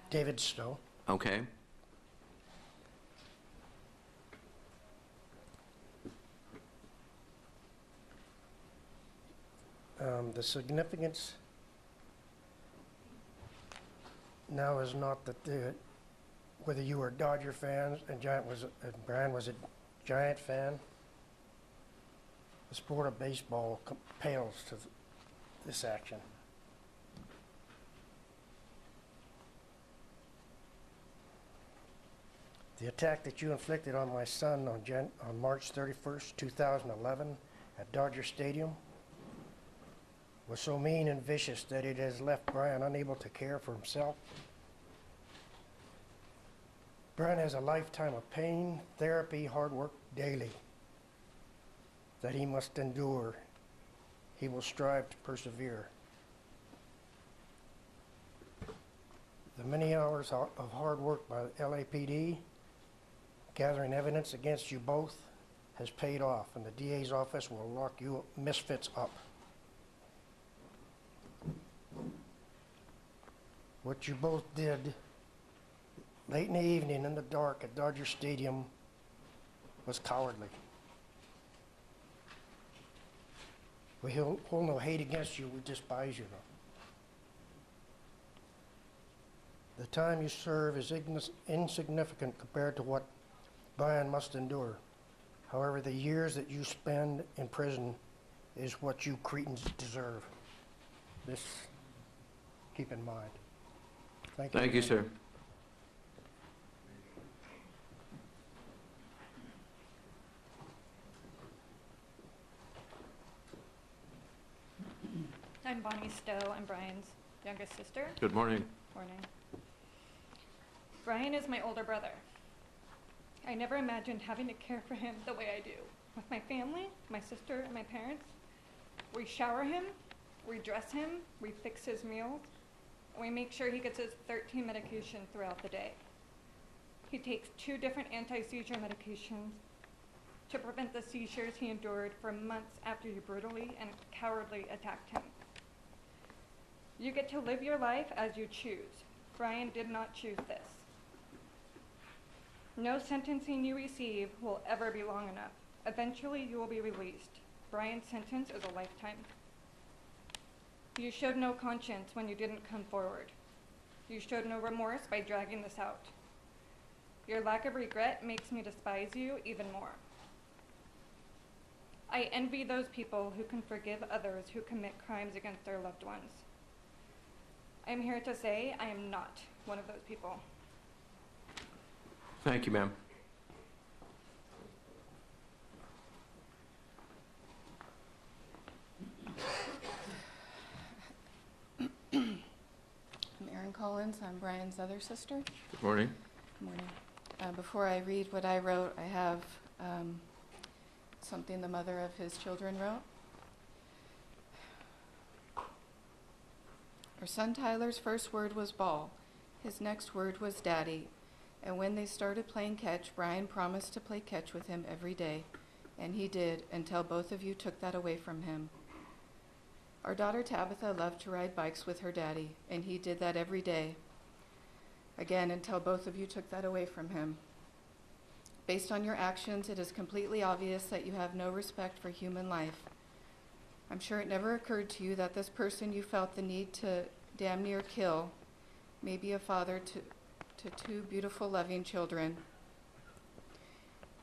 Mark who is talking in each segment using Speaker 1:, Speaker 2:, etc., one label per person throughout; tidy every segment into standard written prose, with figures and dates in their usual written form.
Speaker 1: David Stow.
Speaker 2: Okay.
Speaker 1: The significance now is not that whether you were Dodger fans and Bryan was a Giant fan. The sport of baseball pales to this action. The attack that you inflicted on my son on March 31st, 2011 at Dodger Stadium was so mean and vicious that it has left Bryan unable to care for himself. Bryan has a lifetime of pain, therapy, hard work daily that he must endure. He will strive to persevere. The many hours of hard work by the LAPD, gathering evidence against you both, has paid off, and the DA's office will lock you misfits up. What you both did late in the evening in the dark at Dodger Stadium was cowardly. We hold no hate against you, we despise you though. The time you serve is insignificant compared to what Bryan must endure. However, the years that you spend in prison is what you cretins deserve. This, keep in mind. Thank you.
Speaker 2: Thank you, sir.
Speaker 3: I'm Bonnie Stow. I'm Bryan's youngest sister.
Speaker 2: Good morning.
Speaker 3: Morning. Bryan is my older brother. I never imagined having to care for him the way I do. With my family, my sister, and my parents, we shower him, we dress him, we fix his meals, and we make sure he gets his 13 medications throughout the day. He takes 2 different anti-seizure medications to prevent the seizures he endured for months after you brutally and cowardly attacked him. You get to live your life as you choose. Bryan did not choose this. No sentencing you receive will ever be long enough. Eventually, you will be released. Bryan's sentence is a lifetime. You showed no conscience when you didn't come forward. You showed no remorse by dragging this out. Your lack of regret makes me despise you even more. I envy those people who can forgive others who commit crimes against their loved ones. I'm here to say I am not one of those people.
Speaker 2: Thank you, ma'am.
Speaker 4: I'm Erin Collins. I'm Bryan's other sister.
Speaker 2: Good morning.
Speaker 4: Good morning. Before I read what I wrote, I have something the mother of his children wrote. Our son Tyler's first word was ball. His next word was daddy. And when they started playing catch, Bryan promised to play catch with him every day. And he did, until both of you took that away from him. Our daughter Tabitha loved to ride bikes with her daddy, and he did that every day. Again, until both of you took that away from him. Based on your actions, it is completely obvious that you have no respect for human life. I'm sure it never occurred to you that this person you felt the need to damn near kill may be a father to 2 beautiful, loving children.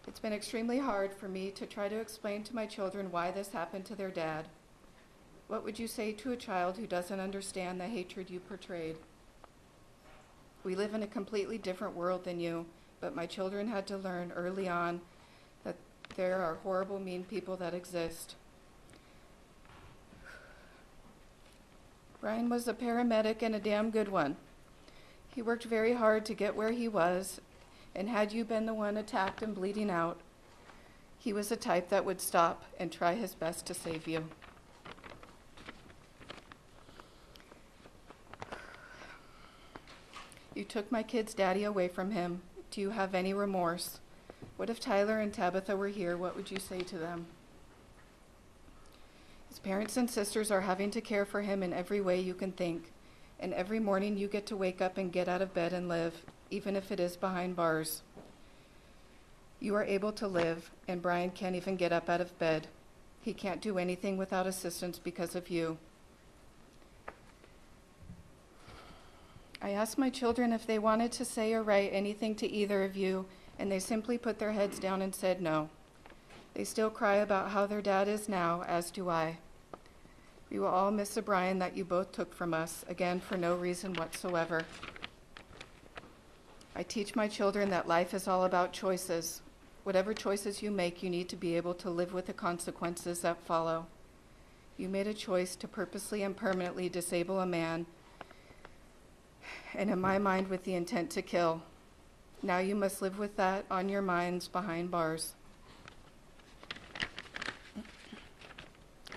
Speaker 4: It's been extremely hard for me to try to explain to my children why this happened to their dad. What would you say to a child who doesn't understand the hatred you portrayed? We live in a completely different world than you, but my children had to learn early on that there are horrible, mean people that exist. Bryan was a paramedic and a damn good one. He worked very hard to get where he was, and had you been the one attacked and bleeding out, he was the type that would stop and try his best to save you. You took my kid's daddy away from him. Do you have any remorse? What if Tyler and Tabitha were here? What would you say to them? His parents and sisters are having to care for him in every way you can think. And every morning you get to wake up and get out of bed and live, even if it is behind bars. You are able to live, and Bryan can't even get up out of bed. He can't do anything without assistance because of you. I asked my children if they wanted to say or write anything to either of you, and they simply put their heads down and said no. They still cry about how their dad is now, as do I. We will all miss the Bryan that you both took from us, again for no reason whatsoever. I teach my children that life is all about choices. Whatever choices you make, you need to be able to live with the consequences that follow. You made a choice to purposely and permanently disable a man, and in my mind with the intent to kill. Now you must live with that on your minds behind bars.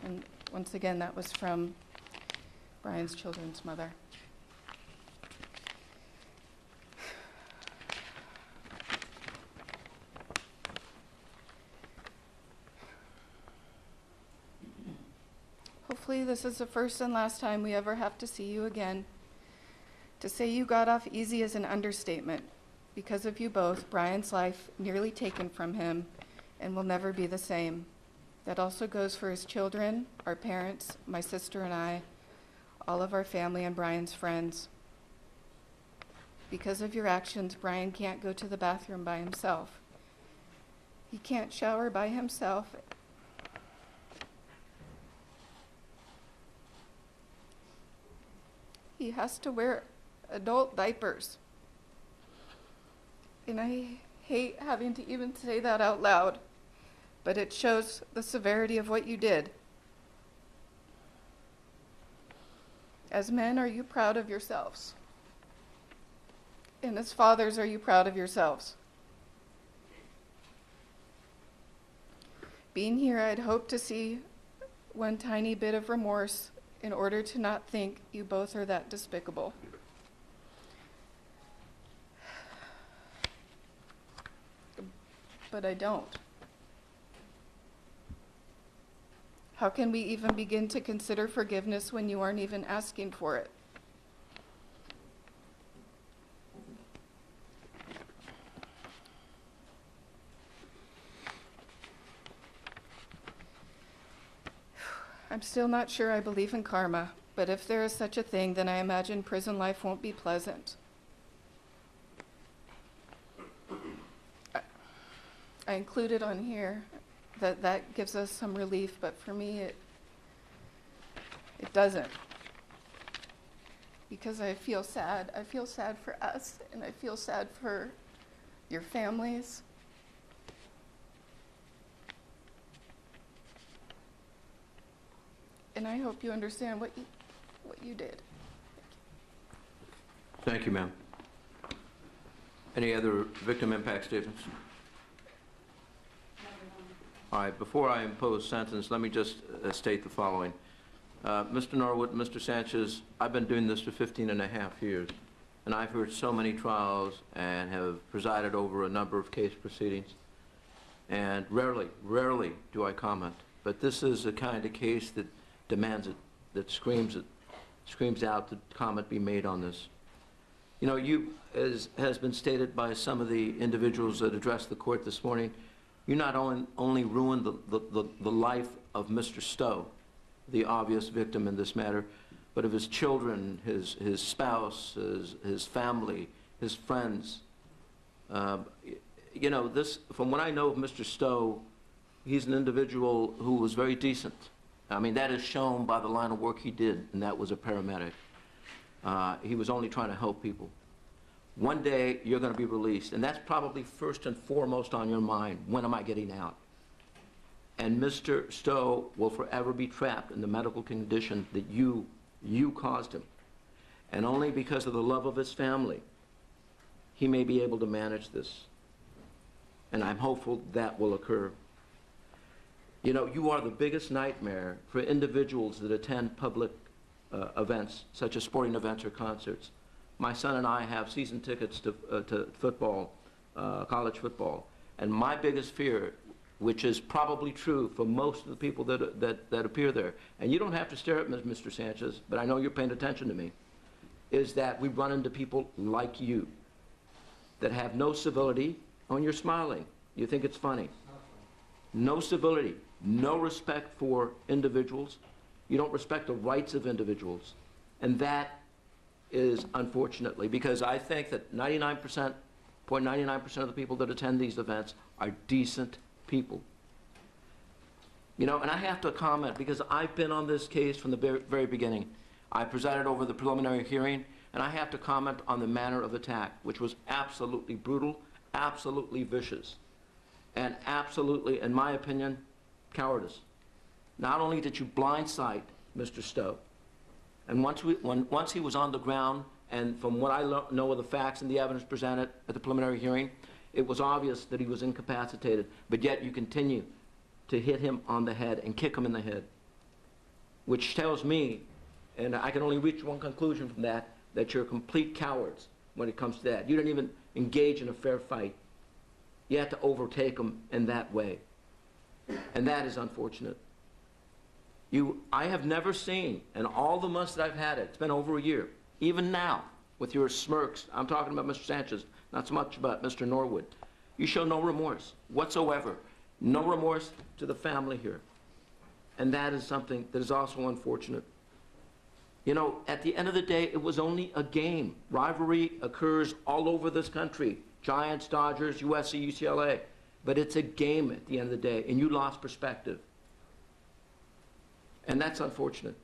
Speaker 4: And once again, that was from Bryan's children's mother. Hopefully this is the first and last time we ever have to see you again. To say you got off easy is an understatement. Because of you both, Bryan's life nearly taken from him and will never be the same. That also goes for his children, our parents, my sister and I, all of our family and Bryan's friends. Because of your actions, Bryan can't go to the bathroom by himself. He can't shower by himself. He has to wear adult diapers. And I hate having to even say that out loud, but it shows the severity of what you did. As men, are you proud of yourselves? And as fathers, are you proud of yourselves? Being here, I'd hoped to see one tiny bit of remorse in order to not think you both are that despicable. But I don't. How can we even begin to consider forgiveness when you aren't even asking for it? I'm still not sure I believe in karma, but if there is such a thing, then I imagine prison life won't be pleasant. I included on here that gives us some relief, but for me it doesn't. Because I feel sad. I feel sad for us, and I feel sad for your families. And I hope you understand what you did.
Speaker 2: Thank you, ma'am. Any other victim impact statements? All right, before I impose sentence, let me just state the following. Mr. Norwood, Mr. Sanchez, I've been doing this for 15 and a half years, and I've heard so many trials and have presided over a number of case proceedings, and rarely do I comment. But this is the kind of case that demands it, that screams out that comment be made on this. You know, you, as has been stated by some of the individuals that addressed the court this morning, you not only ruined the life of Mr. Stow, the obvious victim in this matter, but of his children, his spouse, his family, his friends. You know, this, from what I know of Mr. Stow, he's an individual who was very decent. I mean, that is shown by the line of work he did, and that was a paramedic. He was only trying to help people. One day, you're going to be released, and that's probably first and foremost on your mind. When am I getting out? And Mr. Stow will forever be trapped in the medical condition that you caused him. And only because of the love of his family, he may be able to manage this. And I'm hopeful that will occur. You know, you are the biggest nightmare for individuals that attend public events, such as sporting events or concerts. My son and I have season tickets to football, college football. And my biggest fear, which is probably true for most of the people that appear there, and you don't have to stare at me, Mr. Sanchez, but I know you're paying attention to me, is that we run into people like you that have no civility. Oh, and you're smiling. You think it's funny. No civility, no respect for individuals. You don't respect the rights of individuals. And that is unfortunately, because I think that 99% of the people that attend these events are decent people. You know, and I have to comment, because I've been on this case from the very beginning. I presided over the preliminary hearing, and I have to comment on the manner of attack, which was absolutely brutal, absolutely vicious, and absolutely, in my opinion, cowardice. Not only did you blindside Mr. Stow, and once he was on the ground, and from what I know of the facts and the evidence presented at the preliminary hearing, it was obvious that he was incapacitated, but yet you continue to hit him on the head and kick him in the head, which tells me, and I can only reach one conclusion from that, that you're complete cowards when it comes to that. You didn't even engage in a fair fight. You had to overtake him in that way, and that is unfortunate. I have never seen, in all the months that I've had it, it's been over a year, even now, with your smirks, I'm talking about Mr. Sanchez, not so much about Mr. Norwood, you show no remorse whatsoever. No remorse to the family here. And that is something that is also unfortunate. You know, at the end of the day, it was only a game. Rivalry occurs all over this country. Giants, Dodgers, USC, UCLA. But it's a game at the end of the day, and you lost perspective. And that's unfortunate.